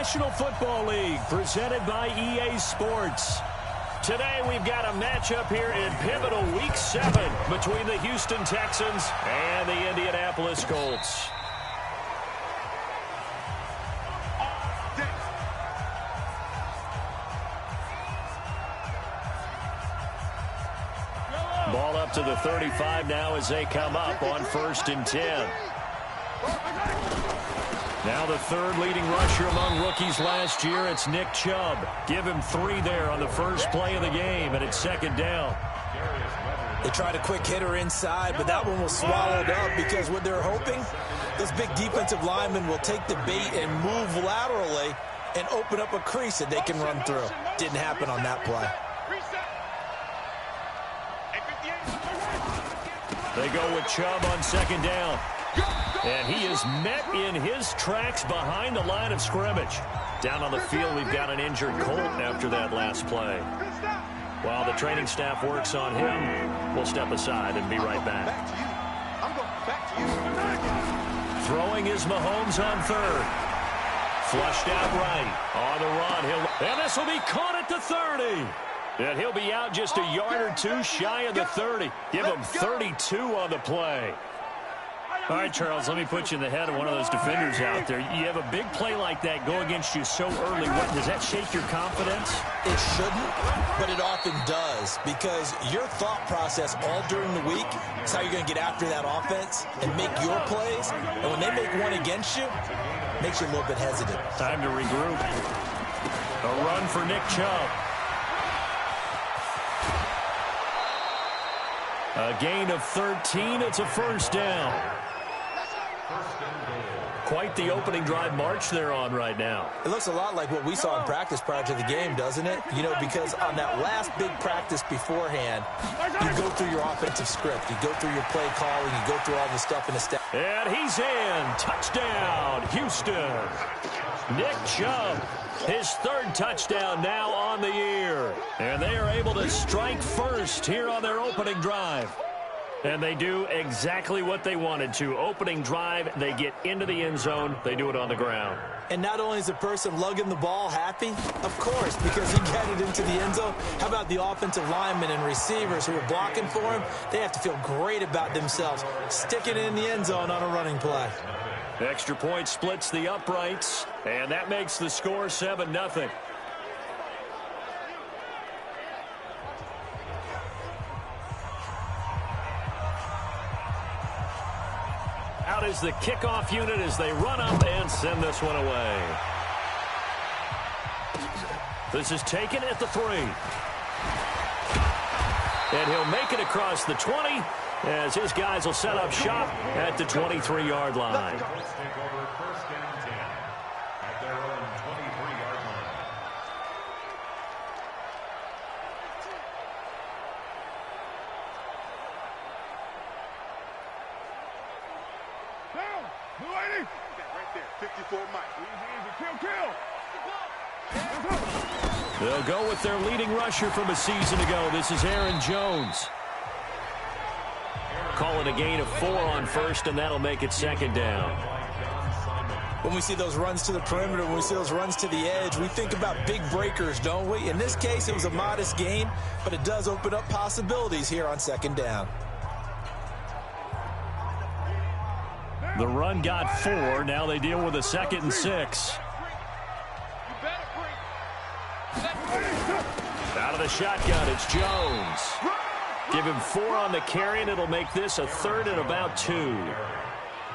National Football League, presented by EA Sports. Today we've got a matchup here in pivotal Week 7 between the Houston Texans and the Indianapolis Colts. Ball up to the 35 now as they come up on 1st and 10. Now the third leading rusher among rookies last year, it's Nick Chubb. Give him 3 there on the first play of the game, and it's 2nd down. They tried a quick hitter inside, but that one was swallowed up because what they're hoping, this big defensive lineman will take the bait and move laterally and open up a crease that they can run through. Didn't happen on that play. They go with Chubb on 2nd down. And he is met in his tracks behind the line of scrimmage. Down on the field, we've got an injured Colt after that last play. While the training staff works on him, we'll step aside and be right back. Throwing is Mahomes on 3rd. Flushed out right. On the run. And this will be caught at the 30. And he'll be out just a yard or 2 shy of the 30. Give him 32 on the play. All right, Charles, let me put you in the head of one of those defenders out there. You have a big play like that go against you so early. Does that shake your confidence? It shouldn't, but it often does, because your thought process all during the week is how you're going to get after that offense and make your plays. And when they make one against you, it makes you a little bit hesitant. Time to regroup. A run for Nick Chubb. A gain of 13. It's a 1st down. Quite the opening drive march they're on right now. It looks a lot like what we saw in practice prior to the game, doesn't it? You know, because on that last big practice beforehand, you go through your offensive script. You go through your play calling. You go through all the stuff in the stat. And he's in. Touchdown, Houston. Nick Chubb, his 3rd touchdown now on the year. And they are able to strike first here on their opening drive. And they do exactly what they wanted to. Opening drive, they get into the end zone. They do it on the ground. And not only is the person lugging the ball happy, of course, because he got it into the end zone. How about the offensive linemen and receivers who are blocking for him? They have to feel great about themselves, sticking it in the end zone on a running play. Extra point splits the uprights, and that makes the score 7-0. Out is the kickoff unit as they run up and send this one away. This is taken at the 3. And he'll make it across the 20 as his guys will set up shop at the 23-yard line. They'll go with their leading rusher from a season ago. This is Aaron Jones. Call it a gain of 4 on 1st, and that'll make it 2nd down. When we see those runs to the perimeter, when we see those runs to the edge, we think about big breakers, don't we? In this case, it was a modest gain, but it does open up possibilities here on 2nd down. The run got 4. Now they deal with a 2nd and 6. Out of the shotgun, it's Jones. Give him 4 on the carry, and it'll make this a 3rd and about 2.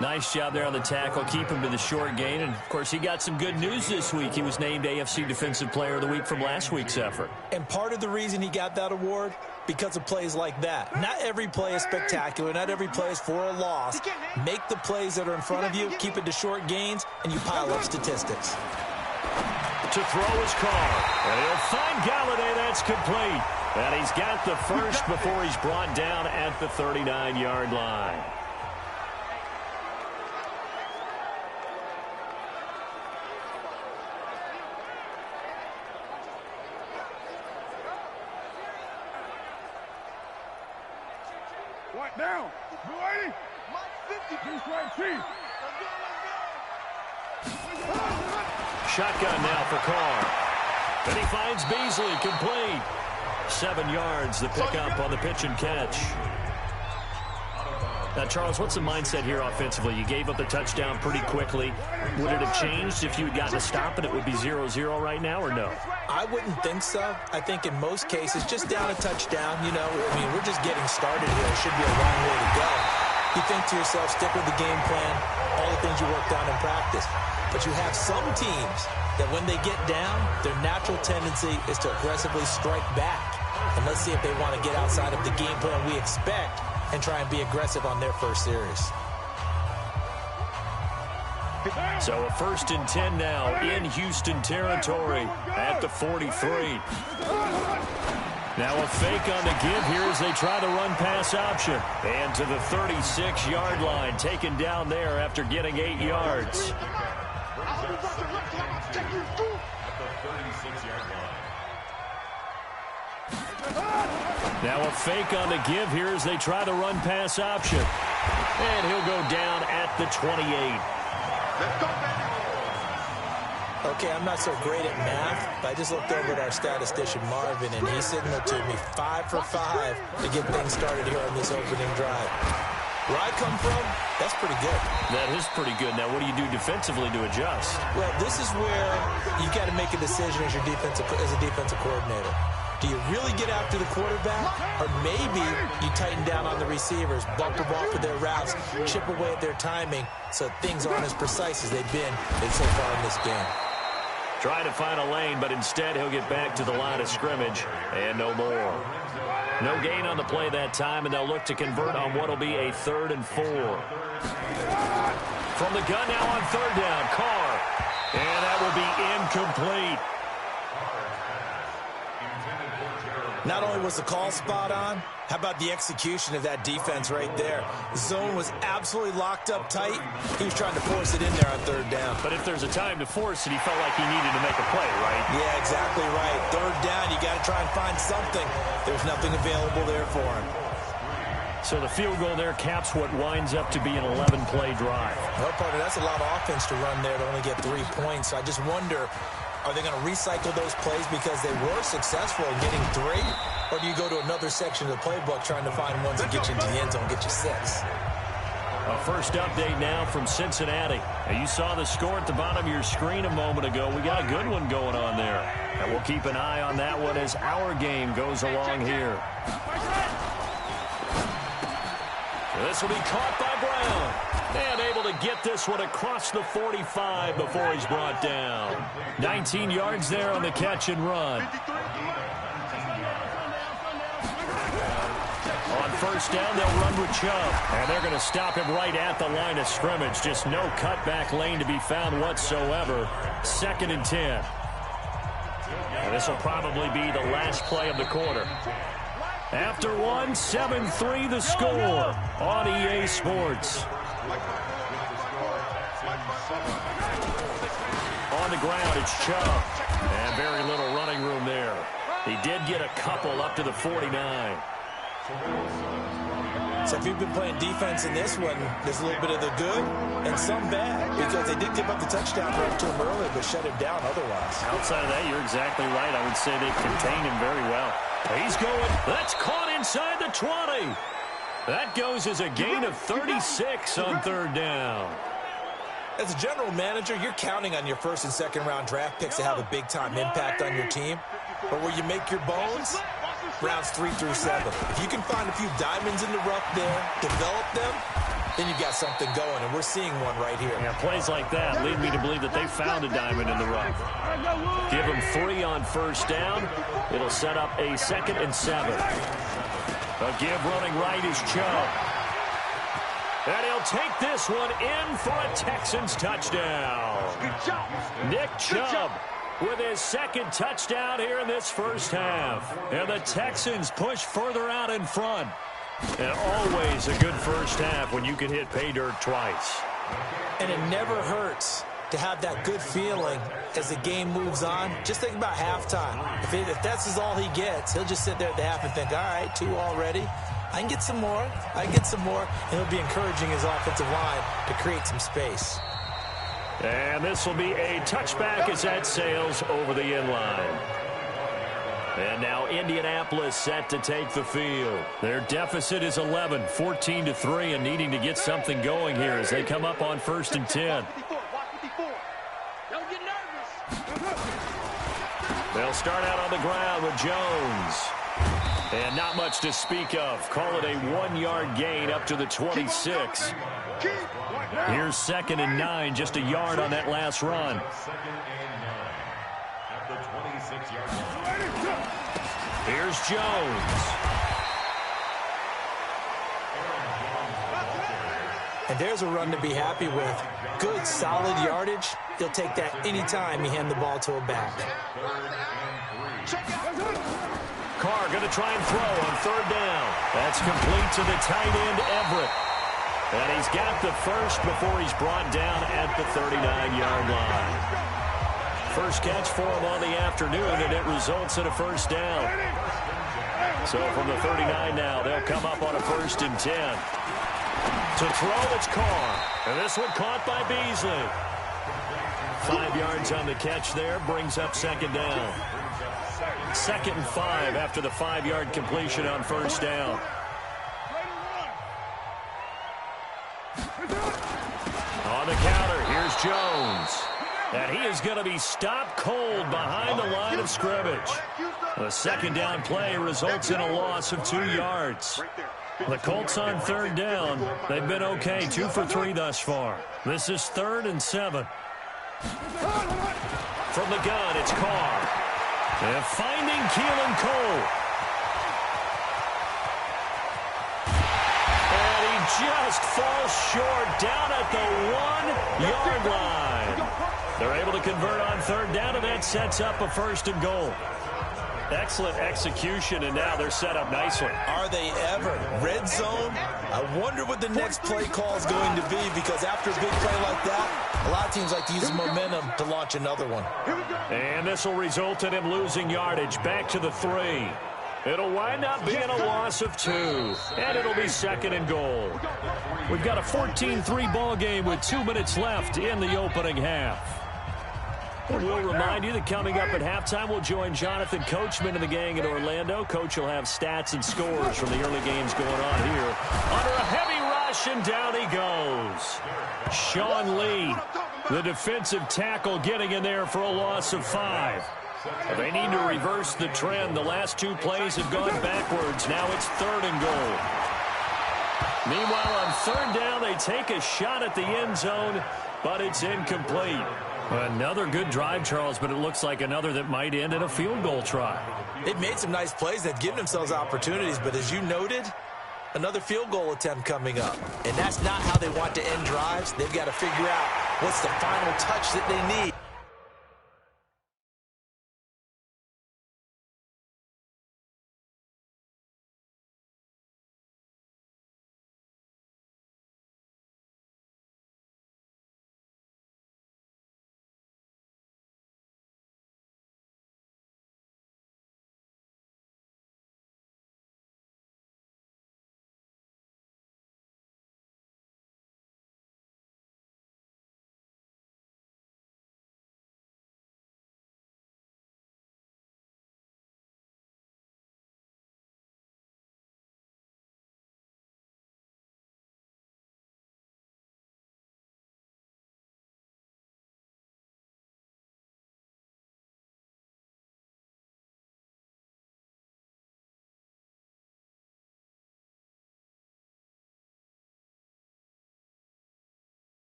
Nice job there on the tackle. Keep him to the short gain. And, of course, he got some good news this week. He was named AFC Defensive Player of the Week from last week's effort. And part of the reason he got that award, because of plays like that. Not every play is spectacular. Not every play is for a loss. Make the plays that are in front of you, keep it to short gains, and you pile up statistics. To throw his Carr. And he'll find Galladay. That's complete. And he's got the first before he's brought down at the 39-yard line. Right down. 280. 50. Right, shotgun now for Carr. And he finds Beasley, complete. 7 yards, the pickup on the pitch and catch. Now, Charles, what's the mindset here offensively? You gave up the touchdown pretty quickly. Would it have changed if you had gotten a stop and it would be 0-0 right now, or no? I wouldn't think so. I think in most cases, just down a touchdown, you know, I mean, we're just getting started here. It should be a long way to go. You think to yourself, stick with the game plan, all the things you worked on in practice. But you have some teams that when they get down, their natural tendency is to aggressively strike back. And let's see if they want to get outside of the game plan we expect and try and be aggressive on their first series. So a 1st and 10 now in Houston territory at the 43. Now a fake on the give here as they try the run-pass option. And to the 36-yard line, taken down there after getting 8 yards. Now a fake on the give here as they try the run-pass option. And he'll go down at the 28. Okay, I'm not so great at math, but I just looked over at our statistician, Marvin, and he signaled to me 5 for 5 to get things started here on this opening drive. Where I come from, that's pretty good. That is pretty good. Now, what do you do defensively to adjust? Well, this is where you got to make a decision as a defensive coordinator. Do you really get after the quarterback, or maybe you tighten down on the receivers, bump them off of their routes, chip away at their timing, so things aren't as precise as they've been so far in this game? Trying to find a lane, but instead he'll get back to the line of scrimmage, and no more. No gain on the play that time, and they'll look to convert on what will be a 3rd and 4. From the gun now on 3rd down, Carr. And that will be incomplete. Not only was the call spot on, how about the execution of that defense right there? The zone was absolutely locked up tight. He was trying to force it in there on 3rd down. But if there's a time to force it, he felt like he needed to make a play, right? Yeah, exactly right. 3rd down, you got to try and find something. There's nothing available there for him. So the field goal there caps what winds up to be an 11-play drive. Well, partner, that's a lot of offense to run there to only get 3 points. So I just wonder, are they going to recycle those plays because they were successful in getting 3? Or do you go to another section of the playbook trying to find ones that get you into the end zone, get you 6? A first update now from Cincinnati. Now, you saw the score at the bottom of your screen a moment ago. We got a good one going on there. And we'll keep an eye on that one as our game goes along here. This will be caught by Brown. And able to get this one across the 45 before he's brought down. 19 yards there on the catch and run. On 1st down, they'll run with Chubb. And they're going to stop him right at the line of scrimmage. Just no cutback lane to be found whatsoever. 2nd and 10. And this will probably be the last play of the quarter. After one, 7-3 the score on EA Sports. On the ground, it's Chubb. And very little running room there. He did get a couple up to the 49. So if you've been playing defense in this one, there's a little bit of the good and some bad, because they did give up the touchdown run to him earlier, but shut him down otherwise. Outside of that, you're exactly right. I would say they contained him very well. He's going. That's caught inside the 20. That goes as a gain of 36 on 3rd down. As a general manager, you're counting on your 1st and 2nd round draft picks to have a big-time impact on your team. But where you make your bones, rounds 3 through 7. If you can find a few diamonds in the rough there, develop them, then you've got something going, and we're seeing one right here. Yeah, plays like that lead me to believe that they found a diamond in the rough. Give them 3 on 1st down. It'll set up a 2nd and 7. A give running right is Chubb. And he'll take this one in for a Texans touchdown. Nick Chubb with his 2nd touchdown here in this first half. And the Texans push further out in front. And always a good first half when you can hit pay dirt twice. And it never hurts to have that good feeling as the game moves on. Just think about halftime. If that's all he gets, he'll just sit there at the half and think, all right, 2 already. I can get some more. And he'll be encouraging his offensive line to create some space. And this will be a touchback as that sails over the end line. And now Indianapolis set to take the field. Their deficit is 11, 14-3, and needing to get something going here as they come up on 1st and 10. Don't get nervous. They'll start out on the ground with Jones. And not much to speak of. Call it a 1-yard gain up to the 26. Here's 2nd and 9, just a yard on that last run. Here's Jones. And there's a run to be happy with. Good, solid yardage. He'll take that anytime you hand the ball to a back. Carr going to try and throw on 3rd down. That's complete to the tight end, Everett. And he's got the first before he's brought down at the 39-yard line. First catch for him on the afternoon, and it results in a 1st down. So from the 39 now, they'll come up on a 1st and 10. To throw, it's Carr. And this one caught by Beasley. 5 yards on the catch there, brings up 2nd down. 2nd and 5 after the 5-yard completion on 1st down. On the counter, here's Jones. And he is going to be stopped cold behind the line of scrimmage. The 2nd down play results in a loss of 2 yards. The Colts on 3rd down. They've been okay, 2 for 3 thus far. This is 3rd and 7. From the gun, it's Carr. And finding Keelan Cole. And he just falls short down at the 1-yard line. They're able to convert on 3rd down, and that sets up a 1st and goal. Excellent execution, and now they're set up nicely. Are they ever? Red zone? I wonder what the next play call is going to be, because after a big play like that, a lot of teams like to use momentum to launch another one. And this will result in him losing yardage back to the 3. It'll wind up being a loss of 2, and it'll be 2nd and goal. We've got a 14-3 ball game with 2 minutes left in the opening half. And we'll remind you that coming up at halftime, we'll join Jonathan Coachman and the gang in Orlando. Coach will have stats and scores from the early games going on here. Under a heavy rush, and down he goes. Sean Lee, the defensive tackle, getting in there for a loss of 5. They need to reverse the trend. The last 2 plays have gone backwards. Now it's 3rd and goal. Meanwhile, on 3rd down, they take a shot at the end zone, but it's incomplete. Another good drive, Charles, but it looks like another that might end in a field goal try. They've made some nice plays. They've given themselves opportunities, but as you noted, another field goal attempt coming up. And that's not how they want to end drives. They've got to figure out what's the final touch that they need.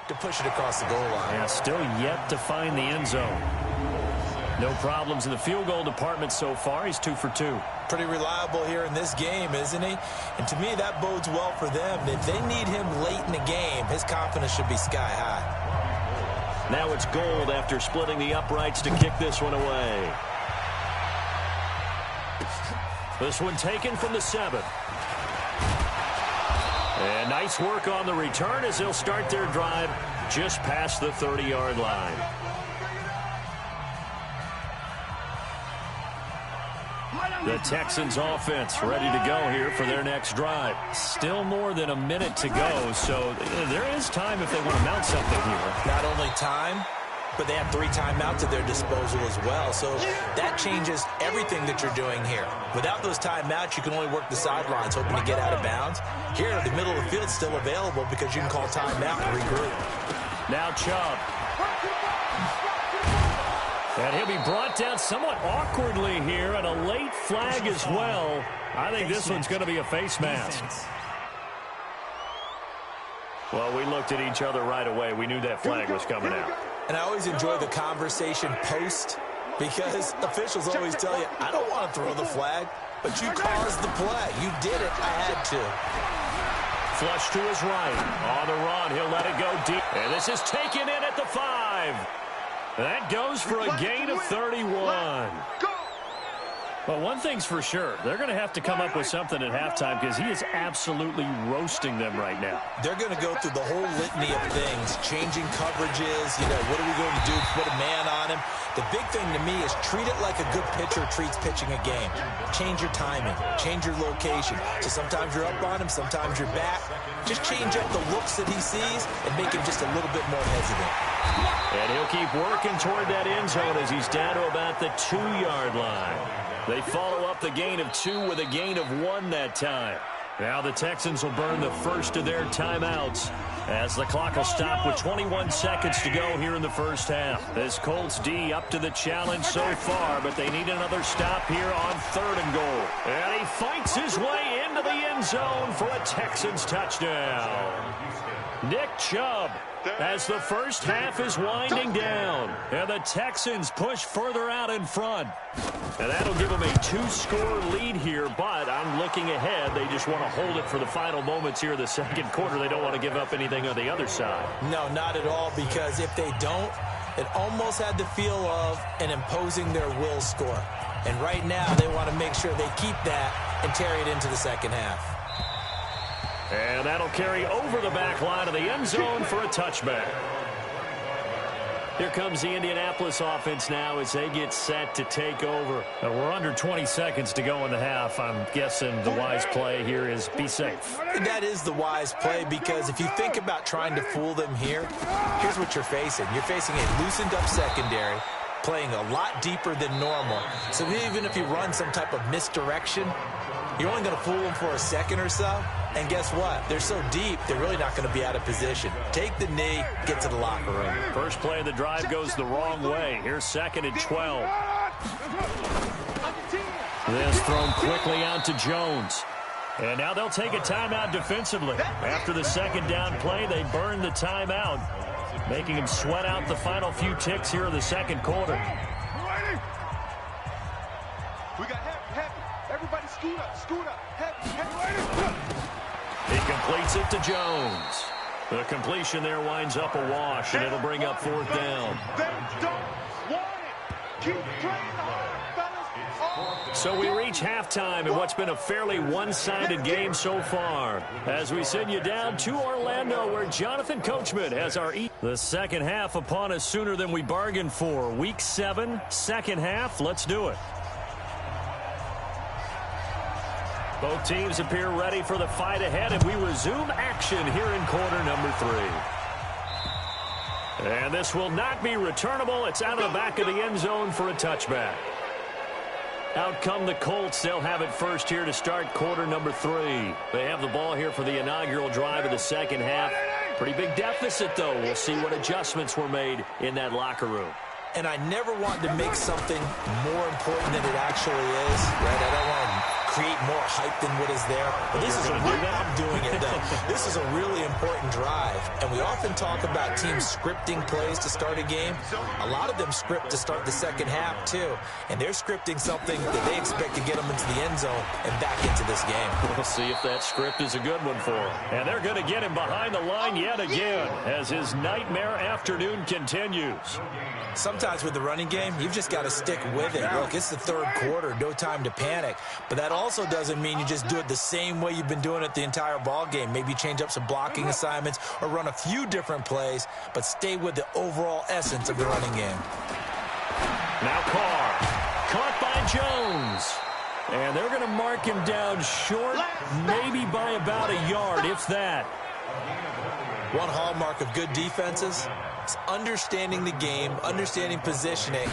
to push it across the goal line. Yeah, still yet to find the end zone. No problems in the field goal department so far. He's 2 for 2. Pretty reliable here in this game, isn't he? And to me, that bodes well for them. If they need him late in the game, his confidence should be sky high. Now it's Gould after splitting the uprights to kick this one away. This one taken from the 7. And nice work on the return as they'll start their drive just past the 30-yard line. The Texans offense ready to go here for their next drive. Still more than a minute to go, so there is time if they want to mount something here. Not only time, but they have 3 timeouts at their disposal as well. So that changes everything that you're doing here. Without those timeouts, you can only work the sidelines, hoping to get out of bounds. Here, the middle of the field's still available because you can call timeout and regroup. Now Chubb. And he'll be brought down somewhat awkwardly here, and a late flag as well. I think this one's going to be a face mask. Well, we looked at each other right away. We knew that flag was coming out. And I always enjoy the conversation post because officials always tell you, I don't want to throw the flag, but you caused the play. You did it. I had to. Flush to his right. On the run, he'll let it go deep. And this is taken in at the 5. That goes for a gain of 31. Well, one thing's for sure. They're going to have to come up with something at halftime because he is absolutely roasting them right now. They're going to go through the whole litany of things, changing coverages, what are we going to do, put a man on him. The big thing to me is treat it like a good pitcher treats pitching a game. Change your timing, change your location. So sometimes you're up on him, sometimes you're back. Just change up the looks that he sees and make him just a little bit more hesitant. And he'll keep working toward that end zone as he's down to about the 2-yard line. They follow up the gain of 2 with a gain of 1 that time. Now the Texans will burn the first of their timeouts as the clock will stop with 21 seconds to go here in the first half. This Colts D up to the challenge so far, but they need another stop here on 3rd and goal. And he fights his way into the end zone for a Texans touchdown. Nick Chubb as the first half is winding down. And the Texans push further out in front. And that'll give them a 2-score lead here, but I'm looking ahead. They just want to hold it for the final moments here in the second quarter. They don't want to give up anything on the other side. No, not at all, because if they don't, it almost had the feel of an imposing their will score. And right now, they want to make sure they keep that and carry it into the second half. And that'll carry over the back line of the end zone for a touchback. Here comes the Indianapolis offense now as they get set to take over. We're under 20 seconds to go in the half. I'm guessing the wise play here is be safe. That is the wise play, because if you think about trying to fool them here, here's what you're facing. You're facing a loosened up secondary, playing a lot deeper than normal. So even if you run some type of misdirection, you're only going to fool them for a second or so. And guess what? They're so deep, they're really not going to be out of position. Take the knee, get to the locker room. First play of the drive goes the wrong way. Here's 2nd and 12. This thrown quickly out to Jones. And now they'll take a timeout defensively. After the second down play, they burn the timeout, making him sweat out the final few ticks here in the second quarter. We got heavy. Everybody scoot up, heavy. He completes it to Jones. The completion there winds up a wash, and it'll bring up 4th down. They don't want it. Keep playing hard, fellas. So we reach halftime in what's been a fairly one-sided game so far, as we send you down to Orlando, where Jonathan Coachman has our the second half upon us sooner than we bargained for. Week 7, second half. Let's do it. Both teams appear ready for the fight ahead, and we resume action here in quarter number 3. And this will not be returnable. It's out of the back of the end zone for a touchback. Out come the Colts. They'll have it first here to start quarter number 3. They have the ball here for the inaugural drive of the second half. Pretty big deficit, though. We'll see what adjustments were made in that locker room. And I never want to make something more important than it actually is, right? I don't want to create more hype than what is there. But this is I'm doing it, though. This is a really important drive, and we often talk about teams scripting plays to start a game. A lot of them script to start the second half, too, and they're scripting something that they expect to get them into the end zone and back into this game. We'll see if that script is a good one for him. And they're going to get him behind the line yet again as his nightmare afternoon continues. Sometimes with the running game, you've just got to stick with it. Look, it's the third quarter, no time to panic. But that also doesn't mean you just do it the same way you've been doing it the entire ball game. Maybe change up some blocking assignments or run a few different plays, but stay with the overall essence of the running game. Now Carr, caught by Jones. And they're going to mark him down short, maybe by about a yard, if that. One hallmark of good defenses is understanding the game, understanding positioning,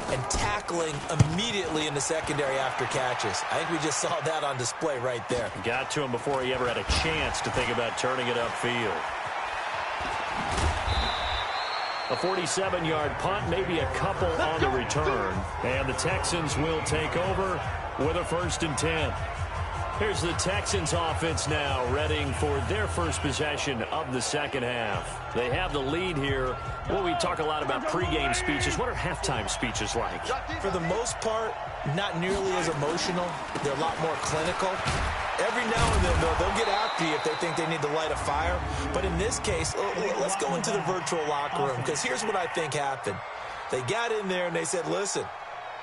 and tackling immediately in the secondary after catches. I think we just saw that on display right there. Got to him before he ever had a chance to think about turning it upfield. A 47-yard punt, maybe a couple on the return. And the Texans will take over with a 1st and 10. Here's the Texans offense now, readying for their first possession of the second half. They have the lead here. Well, we talk a lot about pregame speeches. What are halftime speeches like? For the most part, not nearly as emotional. They're a lot more clinical. Every now and then, though, they'll get after you if they think they need to light a fire. But in this case, let's go into the virtual locker room, because here's what I think happened. They got in there and they said, listen,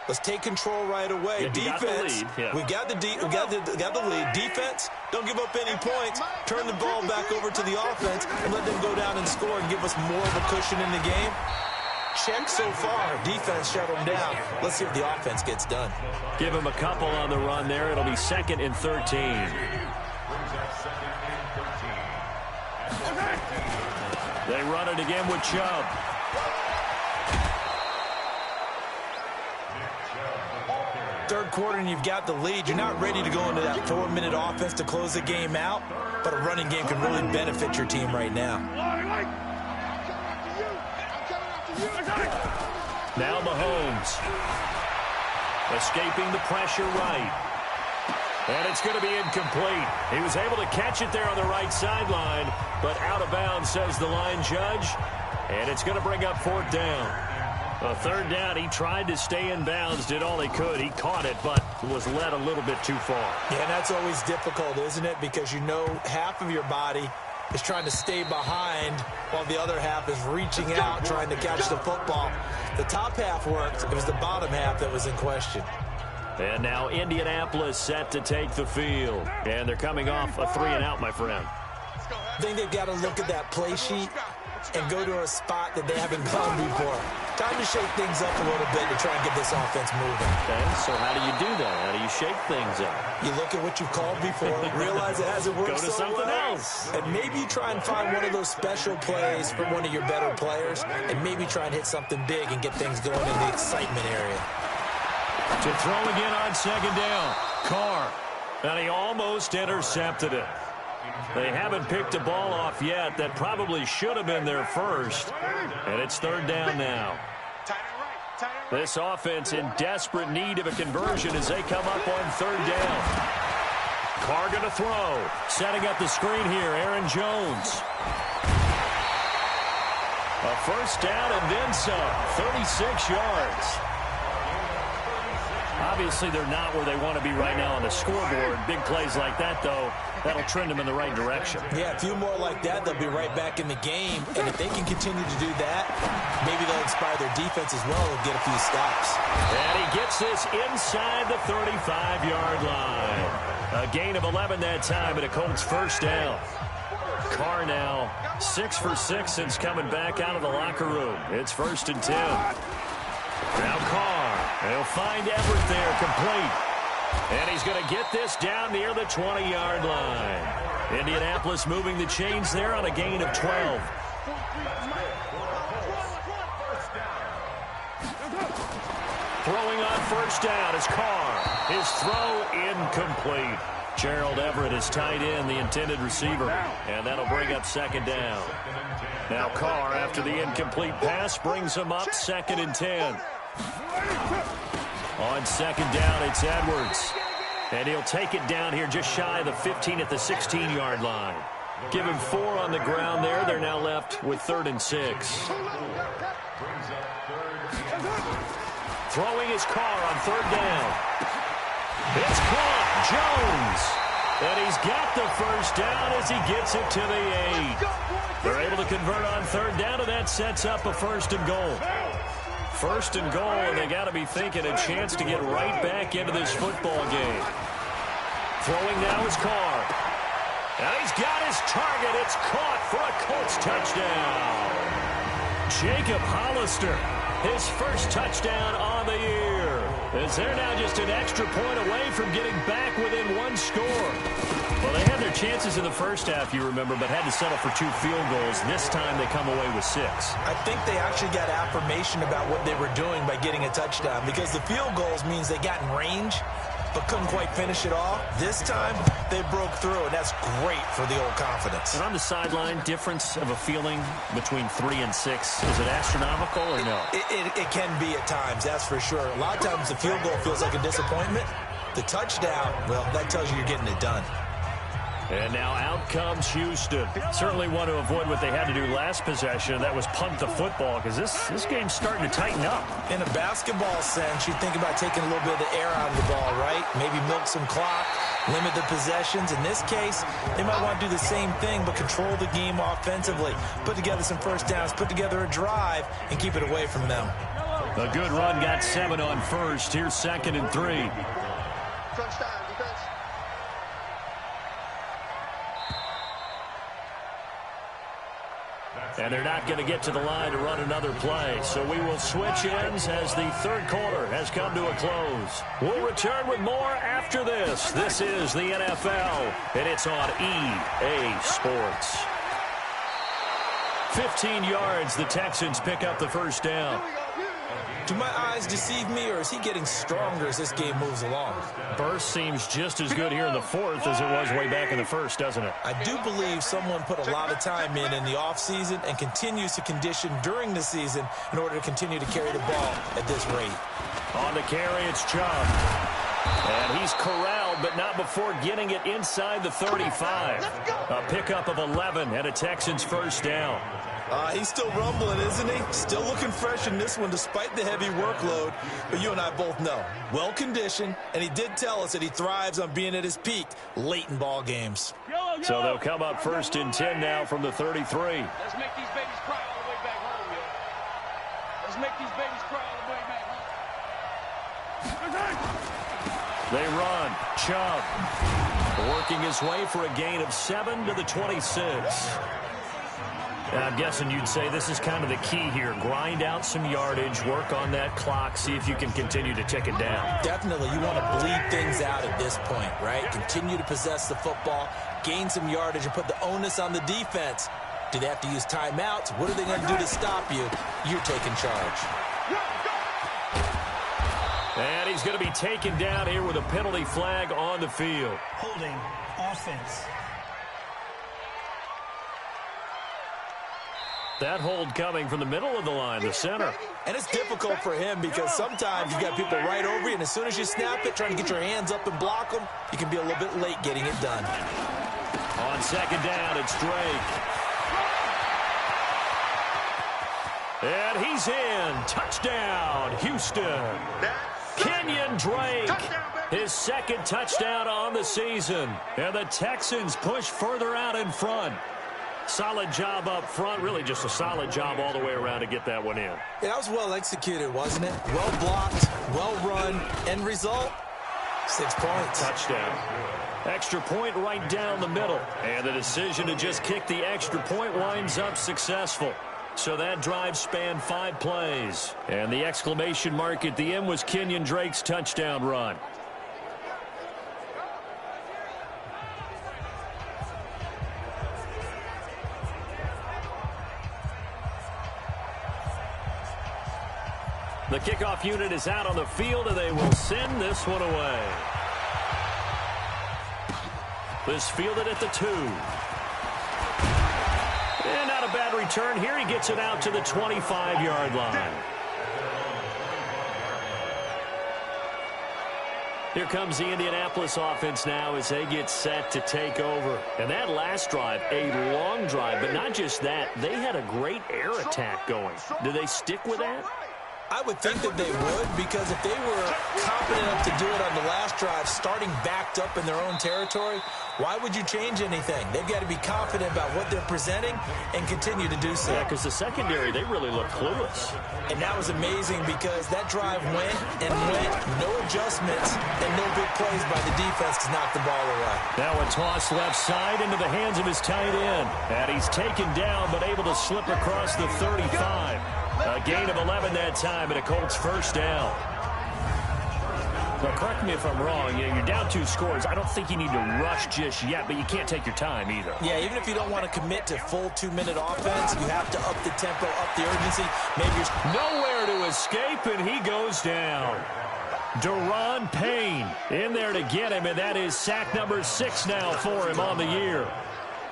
let's take control right away. Yeah, defense, we got the lead. Defense, don't give up any points. Turn the ball back over to the offense and let them go down and score and give us more of a cushion in the game. Check so far. Defense shut them down. Let's see if the offense gets done. Give him a couple on the run there. It'll be 2nd and 13. They run it again with Chubb. Third quarter and you've got the lead. You're not ready to go into that 4-minute offense to close the game out, but a running game can really benefit your team right now. Now Mahomes. Escaping the pressure right. And it's going to be incomplete. He was able to catch it there on the right sideline, but out of bounds, says the line judge. And it's going to bring up 4th down. A 3rd down, he tried to stay in bounds, did all he could. He caught it, but was led a little bit too far. Yeah, and that's always difficult, isn't it? Because you know half of your body is trying to stay behind while the other half is reaching out, trying to catch the football. The top half worked. It was the bottom half that was in question. And now Indianapolis set to take the field. And they're coming off a 3-and-out, my friend. I think they've got to look at that play sheet and go to a spot that they haven't gone before. Time to shake things up a little bit to try and get this offense moving. Okay, so how do you do that? How do you shake things up? You look at what you've called before, realize it hasn't worked so something else. And maybe try and find one of those special plays from one of your better players, and maybe try and hit something big and get things going in the excitement area. To throw again on 2nd down. Carr. And he almost intercepted it. They haven't picked a ball off yet. That probably should have been their first. And it's 3rd down now. This offense in desperate need of a conversion as they come up on 3rd down. Carr going to throw. Setting up the screen here, Aaron Jones. A 1st down and then some. 36 yards. Obviously, they're not where they want to be right now on the scoreboard. Big plays like that, though, that'll trend them in the right direction. Yeah, a few more like that, they'll be right back in the game. And if they can continue to do that, maybe they'll inspire their defense as well and get a few stops. And he gets this inside the 35-yard line. A gain of 11 that time, and a Colts 1st down. Carr now 6 for 6 since coming back out of the locker room. It's 1st and 10. Now Carr. They'll find Everett there, complete. And he's going to get this down near the 20-yard line. Indianapolis moving the chains there on a gain of 12. Throwing on 1st down is Carr. His throw incomplete. Gerald Everett is tight end, the intended receiver. And that'll bring up 2nd down. Now Carr, after the incomplete pass, brings him up 2nd and 10. On 2nd down, it's Edwards. And he'll take it down here just shy of the 15 at the 16-yard line. Give him 4 on the ground there. They're now left with 3rd and 6. Throwing his car on 3rd down. It's caught. Jones. And he's got the first down as he gets it to the 8. They're able to convert on 3rd down, and that sets up a 1st and goal. 1st and goal, and they got to be thinking a chance to get right back into this football game. Throwing now is Carr. And he's got his target. It's caught for a Colts touchdown. Jacob Hollister, his first touchdown on the year. As they're now just an extra point away from getting back within 1 score. Well, they had their chances in the first half, you remember, but had to settle for 2 field goals. This time they come away with 6. I think they actually got affirmation about what they were doing by getting a touchdown, because the field goals means they got in range but couldn't quite finish it off. This time, they broke through, and that's great for the old confidence. And on the sideline, difference of a feeling between 3 and 6. Is it astronomical or no? It can be at times, that's for sure. A lot of times the field goal feels like a disappointment. The touchdown, well, that tells you you're getting it done. And now out comes Houston. Certainly want to avoid what they had to do last possession. That was punt the football, because this game's starting to tighten up. In a basketball sense, you think about taking a little bit of the air out of the ball, right? Maybe milk some clock, limit the possessions. In this case, they might want to do the same thing, but control the game offensively. Put together some first downs, put together a drive, and keep it away from them. A good run, got 7 on first. Here's 2nd and 3. Touchdown, defense. And they're not going to get to the line to run another play. So we will switch ends as the 3rd quarter has come to a close. We'll return with more after this. This is the NFL, and it's on EA Sports. 15 yards, the Texans pick up the first down. Do my eyes deceive me, or is he getting stronger as this game moves along? Burst seems just as good here in the 4th as it was way back in the 1st, doesn't it? I do believe someone put a lot of time in the offseason and continues to condition during the season in order to continue to carry the ball at this rate. On the carry, it's Chubb. And he's corralled, but not before getting it inside the 35. A pickup of 11 and a Texans first down. He's still rumbling, isn't he? Still looking fresh in this one despite the heavy workload. But you and I both know, well-conditioned, and he did tell us that he thrives on being at his peak late in ball games. So they'll come up 1st and 10 now from the 33. Let's make these babies cry all the way back home, yo. Let's make these babies cry all the way back home. They run. Chubb working his way for a gain of 7 to the 26. I'm guessing you'd say this is kind of the key here. Grind out some yardage, work on that clock, see if you can continue to tick it down. Definitely. You want to bleed things out at this point, right? Continue to possess the football, gain some yardage, and put the onus on the defense. Do they have to use timeouts? What are they going to do to stop you? You're taking charge. And he's going to be taken down here with a penalty flag on the field. Holding offense. That hold coming from the middle of the line, the center. And it's difficult for him because sometimes you got people right over you, and as soon as you snap it, trying to get your hands up and block them, you can be a little bit late getting it done. On 2nd down, it's Drake. And he's in. Touchdown, Houston. Kenyon Drake, his 2nd touchdown on the season. And the Texans push further out in front. Solid job up front, really just a solid job all the way around to get that one in. Yeah, that was well executed, wasn't it? Well blocked, well run, end result, 6 points. Touchdown. Extra point right down the middle. And the decision to just kick the extra point winds up successful. So that drive spanned 5 plays. And the exclamation mark at the end was Kenyon Drake's touchdown run. The kickoff unit is out on the field, and they will send this one away. This fielded at the 2. And not a bad return here. He gets it out to the 25-yard line. Here comes the Indianapolis offense now as they get set to take over. And that last drive, a long drive, but not just that, they had a great air attack going. Do they stick with that? I would think that they would, because if they were confident enough to do it on the last drive, starting backed up in their own territory, why would you change anything? They've got to be confident about what they're presenting and continue to do so. Yeah, because the secondary, they really look clueless. And that was amazing because that drive went and went, no adjustments, and no big plays by the defense to knock the ball away. Now a toss left side into the hands of his tight end. And he's taken down but able to slip across the 35. A gain of 11 that time and a Colts first down. Well, correct me if I'm wrong. You're down 2 scores. I don't think you need to rush just yet, but you can't take your time either. Yeah, even if you don't want to commit to full 2-minute offense, you have to up the tempo, up the urgency. Maybe you're nowhere to escape, and he goes down. Daron Payne in there to get him, and that is sack number 6 now for him on the year.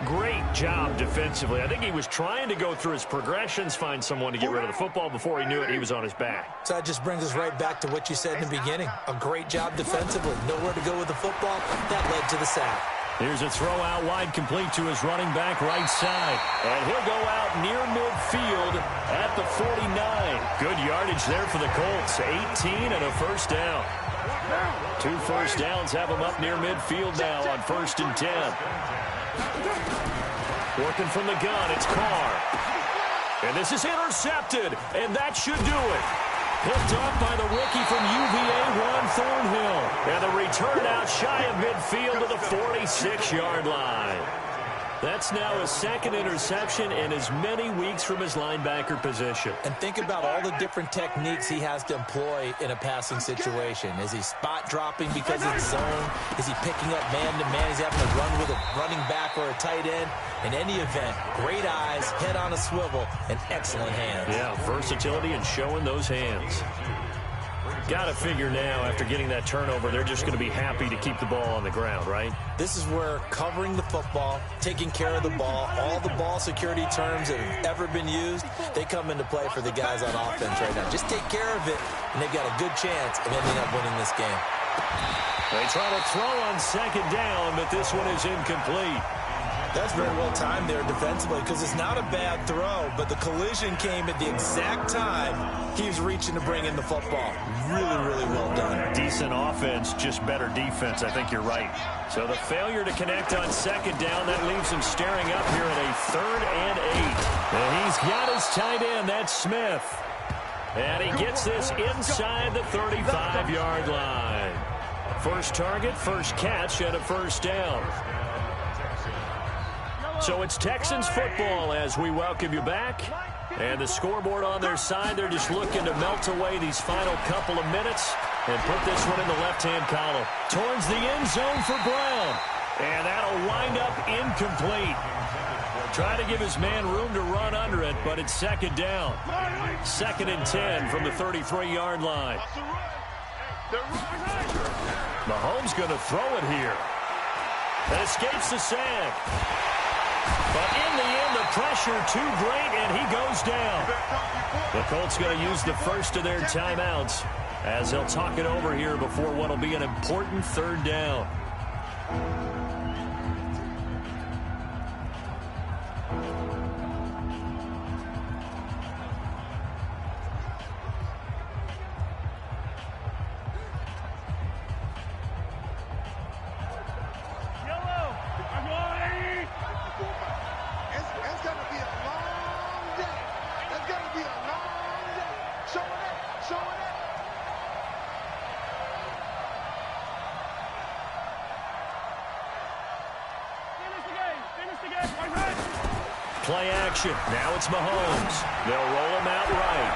Great job defensively. I think he was trying to go through his progressions, find someone to get rid of the football. Before he knew it, he was on his back. So that just brings us right back to what you said in the beginning. A great job defensively. Nowhere to go with the football. That led to the sack. Here's a throw out wide, complete to his running back right side. And he'll go out near midfield at the 49. Good yardage there for the Colts. 18 and a first down. 2 first downs have him up near midfield now on 1st and 10. Working from the gun, it's Carr. And this is intercepted, and that should do it. Picked up by the rookie from UVA, Juan Thornhill. And the return out shy of midfield to the 46-yard line. That's now his 2nd interception in as many weeks from his linebacker position. And think about all the different techniques he has to employ in a passing situation. Is he spot dropping because it's zone? Is he picking up man-to-man? Is he having to run with a running back or a tight end? In any event, great eyes, head on a swivel, and excellent hands. Yeah, versatility and showing those hands. Got to figure now, after getting that turnover, they're just going to be happy to keep the ball on the ground, right? This is where covering the football, taking care of the ball, all the ball security terms that have ever been used, they come into play for the guys on offense right now. Just take care of it, and they've got a good chance of ending up winning this game. They try to throw on 2nd down, but this one is incomplete. That's very well timed there defensively, because it's not a bad throw, but the collision came at the exact time he was reaching to bring in the football. Really, really well done. Decent offense, just better defense. I think you're right. So the failure to connect on 2nd down, that leaves him staring up here at a 3rd and 8. And he's got his tight end, that's Smith. And he gets this inside the 35-yard line. First target, first catch, and a first down. So it's Texans football as we welcome you back. And the scoreboard on their side, they're just looking to melt away these final couple of minutes and put this one in the left-hand column. Towards the end zone for Brown. And that'll wind up incomplete. Trying to give his man room to run under it, but it's 2nd down. 2nd and 10 from the 33-yard line. Mahomes going to throw it here. That escapes the sack. But in the end, the pressure too great, and he goes down. The Colts going to use the first of their timeouts as they'll talk it over here before what will be an important 3rd down. Play action. Now it's Mahomes. They'll roll him out right.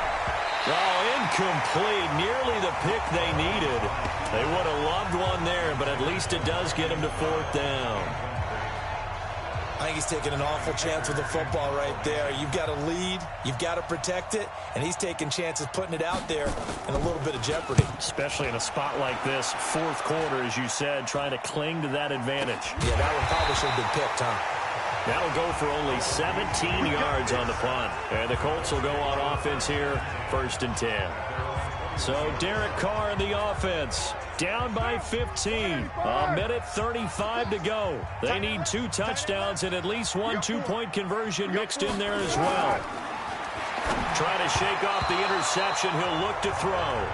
Oh, incomplete. Nearly the pick they needed. They would have loved one there, but at least it does get him to 4th down. I think he's taking an awful chance with the football right there. You've got to lead. You've got to protect it. And he's taking chances putting it out there in a little bit of jeopardy. Especially in a spot like this, 4th quarter, as you said, trying to cling to that advantage. Yeah, that one probably should have been picked, huh? That'll go for only 17 yards on the punt. And the Colts will go on offense here, 1st and 10. So Derek Carr in the offense, down by 15. A minute 35 to go. They need 2 touchdowns and at least 1 two-point conversion mixed in there as well. Trying to shake off the interception. He'll look to throw.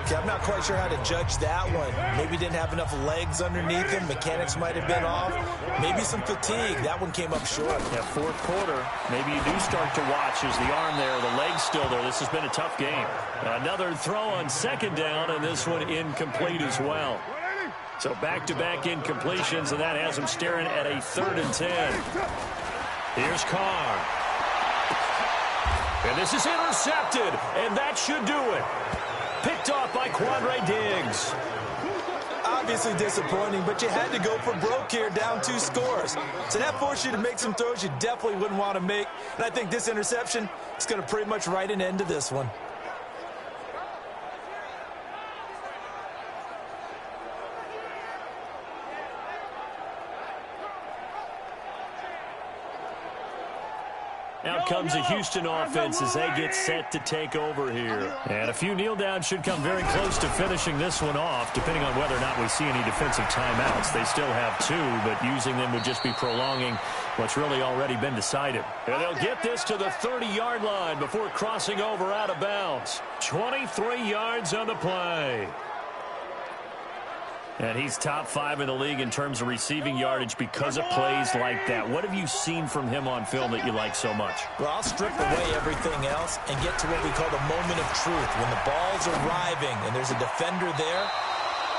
Okay, I'm not quite sure how to judge that one. Maybe didn't have enough legs underneath him. Mechanics might have been off. Maybe some fatigue. That one came up short. Yeah, fourth quarter. Maybe you do start to watch as the arm there, the leg's still there. This has been a tough game. Another throw on second down, and this one incomplete as well. So back-to-back incompletions, and that has him staring at a 3rd and 10. Here's Carr. And this is intercepted, and that should do it. Picked off by Quandre Diggs. Obviously disappointing, but you had to go for broke here, down 2 scores. So that forced you to make some throws you definitely wouldn't want to make. And I think this interception is going to pretty much write an end to this one. Out comes the Houston offense as they get set to take over here. And a few kneel downs should come very close to finishing this one off, depending on whether or not we see any defensive timeouts. They still have 2, but using them would just be prolonging what's really already been decided. And they'll get this to the 30-yard line before crossing over out of bounds. 23 yards on the play. And he's top 5 in the league in terms of receiving yardage because of plays like that. What have you seen from him on film that you like so much? Well, I'll strip away everything else and get to what we call the moment of truth. When the ball's arriving and there's a defender there,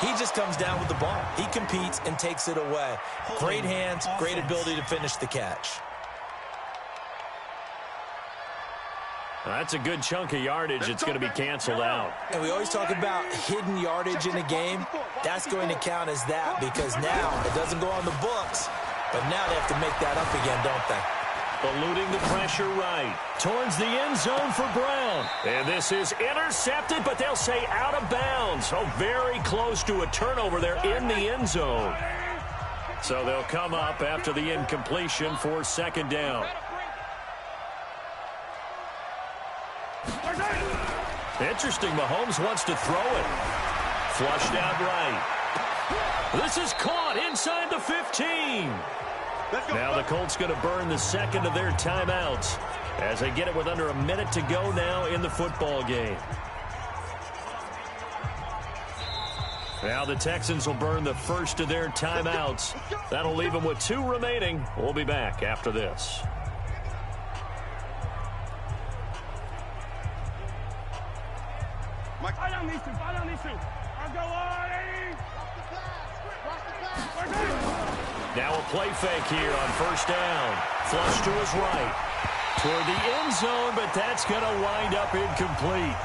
he just comes down with the ball. He competes and takes it away. Great hands, great ability to finish the catch. That's a good chunk of yardage. It's going to be canceled out. And we always talk about hidden yardage in a game. That's going to count as that because now it doesn't go on the books, but now they have to make that up again, don't they? Eluding the pressure right. Towards the end zone for Brown. And this is intercepted, but they'll say out of bounds. So very close to a turnover there in the end zone. So they'll come up after the incompletion for 2nd down. Interesting, Mahomes wants to throw it. Flushed out right. This is caught inside the 15. Now the Colts going to burn the 2nd of their timeouts as they get it with under a minute to go now in the football game. Now the Texans will burn the 1st of their timeouts. That'll leave them with 2 remaining. We'll be back after this. I don't need to. I'll go on. Now a play fake here on 1st down. Flush to his right. Toward the end zone, but that's going to wind up incomplete.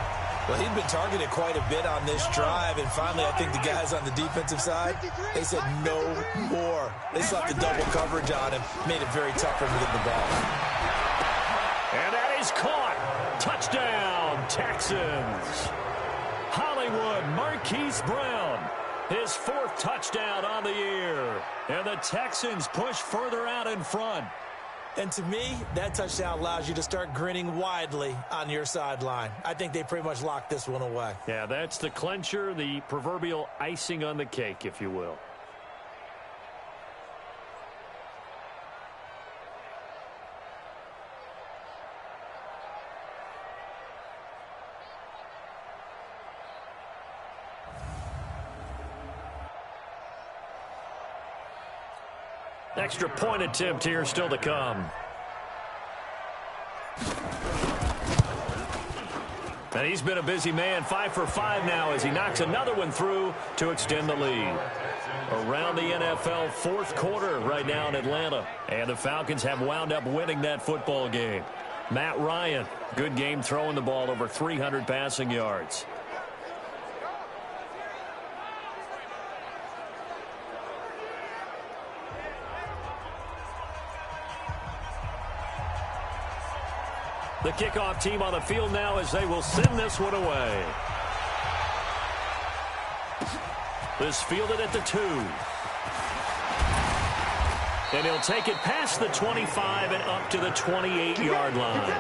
Well, he'd been targeted quite a bit on this drive, and finally I think the guys on the defensive side, they said no more. They slapped the double coverage on him, made it very tough for him to get the ball. And that is caught. Touchdown, Texans. Hollywood Marquise Brown, his 4th touchdown on the year. And the Texans push further out in front. And to me, that touchdown allows you to start grinning widely on your sideline. I think they pretty much locked this one away. Yeah, that's the clincher, the proverbial icing on the cake, if you will. Extra point attempt here still to come. And he's been a busy man, 5 for 5 now as he knocks another one through to extend the lead. Around the NFL 4th quarter right now in Atlanta. And the Falcons have wound up winning that football game. Matt Ryan, good game throwing the ball, over 300 passing yards. The kickoff team on the field now as they will send this one away. This fielded at the 2. And he'll take it past the 25 and up to the 28-yard line.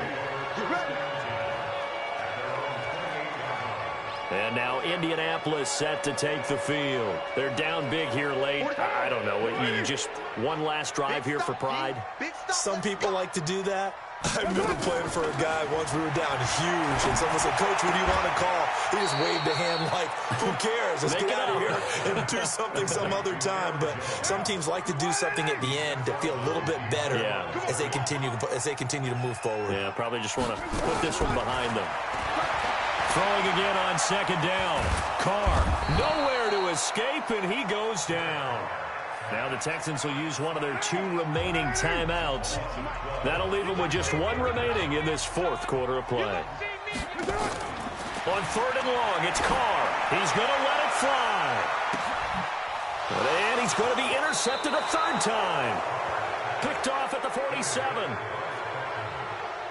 And now Indianapolis set to take the field. They're down big here late. I don't know. You just one last drive here for pride? Some people like to do that. I remember playing for a guy once. We were down huge, and someone said, "Coach, what do you want to call?" He just waved a hand like, "Who cares? Let's get out of here and do something some other time." But some teams like to do something at the end to feel a little bit better as they continue to move forward. Yeah, probably just want to put this one behind them. Throwing again on second down. Carr nowhere to escape, and he goes down. Now the Texans will use one of their 2 remaining timeouts. That'll leave them with just 1 remaining in this 4th quarter of play. On 3rd and long, it's Carr. He's going to let it fly. And he's going to be intercepted a 3rd time. Picked off at the 47.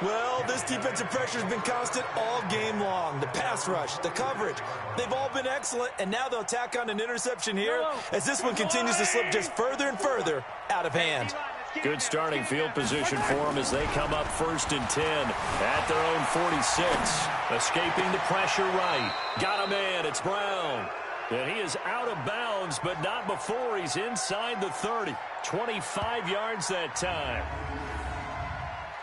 Well, this defensive pressure has been constant all game long. The pass rush, the coverage, they've all been excellent, and now they'll tack on an interception here as this one continues to slip just further and further out of hand. Good starting field position for them as they come up 1st and 10 at their own 46. Escaping the pressure right. Got a man. It's Brown. And he is out of bounds, but not before he's inside the 30. 25 yards that time.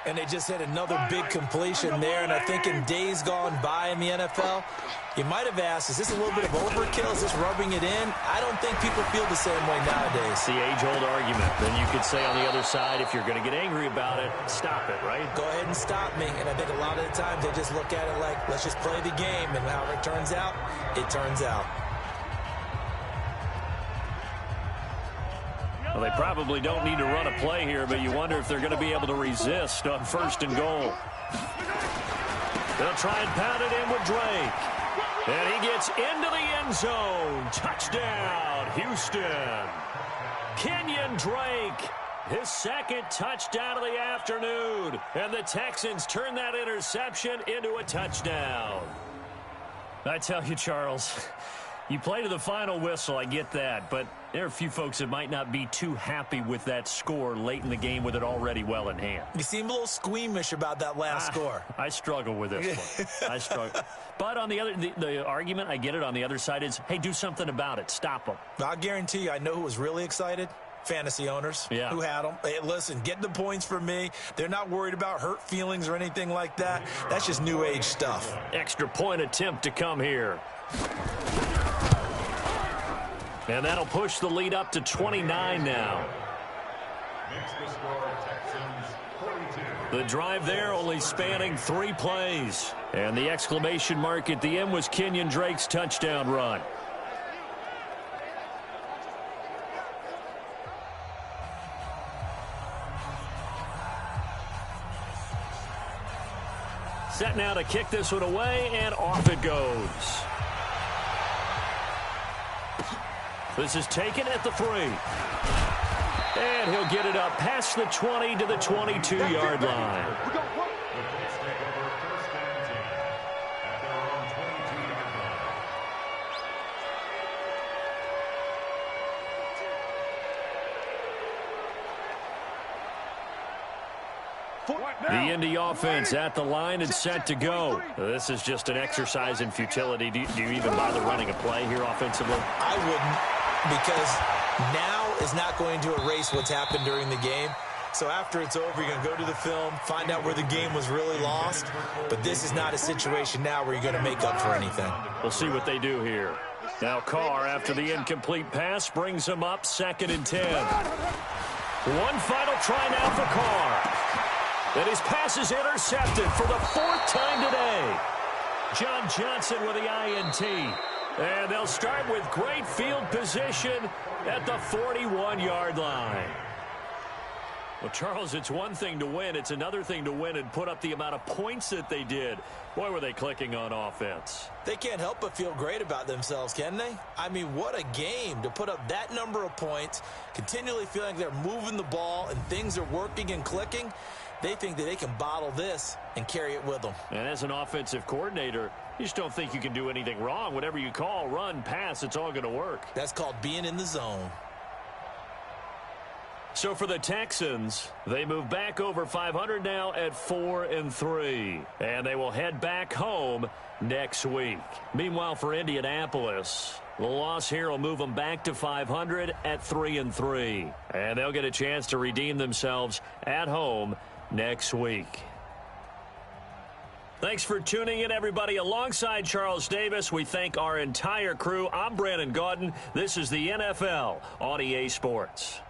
And they just had another big completion there. And I think in days gone by in the NFL, you might have asked, is this a little bit of overkill? Is this rubbing it in? I don't think people feel the same way nowadays. The age-old argument. Then you could say on the other side, if you're going to get angry about it, stop it, right? Go ahead and stop me. And I think a lot of the times they just look at it like, let's just play the game. And however it turns out, it turns out. Well, they probably don't need to run a play here, but you wonder if they're going to be able to resist on 1st and goal. They'll try and pound it in with Drake. And he gets into the end zone. Touchdown, Houston. Kenyon Drake, his 2nd touchdown of the afternoon. And the Texans turn that interception into a touchdown. I tell you, Charles, you play to the final whistle, I get that, but there are a few folks that might not be too happy with that score late in the game with it already well in hand. You seem a little squeamish about that last score. I struggle with this one. I struggle. But on the argument, I get it, on the other side is, hey, do something about it. Stop them. I'll guarantee you, I know who was really excited. Fantasy owners who had them. Hey, listen, get the points for me. They're not worried about hurt feelings or anything like that. That's just new age stuff. Extra point attempt to come here. And that'll push the lead up to 29 now. The drive there only spanning 3 plays. And the exclamation mark at the end was Kenyon Drake's touchdown run. Set now to kick this one away, and off it goes. This is taken at the 3. And he'll get it up past the 20 to the 22-yard line. The Indy offense at the line and set to go. This is just an exercise in futility. Do you even bother running a play here offensively? I wouldn't, because now is not going to erase what's happened during the game. So after it's over, you're going to go to the film, find out where the game was really lost. But this is not a situation now where you're going to make up for anything. We'll see what they do here. Now Carr, after the incomplete pass, brings him up 2nd and 10. One final try now for Carr. And his pass is intercepted for the 4th time today. John Johnson with the INT. And they'll start with great field position at the 41-yard line. Well, Charles, it's one thing to win. It's another thing to win and put up the amount of points that they did. Boy, were they clicking on offense. They can't help but feel great about themselves, can they? I mean, what a game to put up that number of points, continually feeling they're moving the ball and things are working and clicking. They think that they can bottle this and carry it with them. And as an offensive coordinator, you just don't think you can do anything wrong. Whatever you call, run, pass, it's all going to work. That's called being in the zone. So for the Texans, they move back over 500 now at 4-3. And they will head back home next week. Meanwhile, for Indianapolis, the loss here will move them back to 500 at 3-3. And they'll get a chance to redeem themselves at home next week. Thanks for tuning in, everybody. Alongside Charles Davis, we thank our entire crew. I'm Brandon Gaudin. This is the NFL on EA Sports.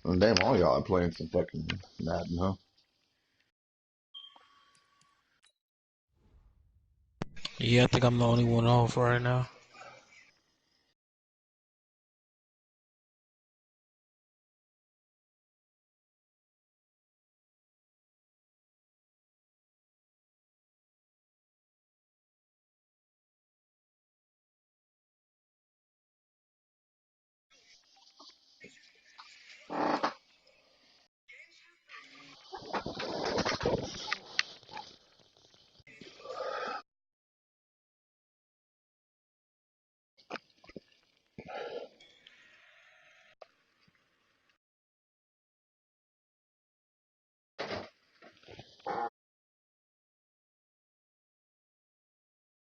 Well, damn, all y'all are playing some fucking Madden, huh? Yeah, I think I'm the only one off right now.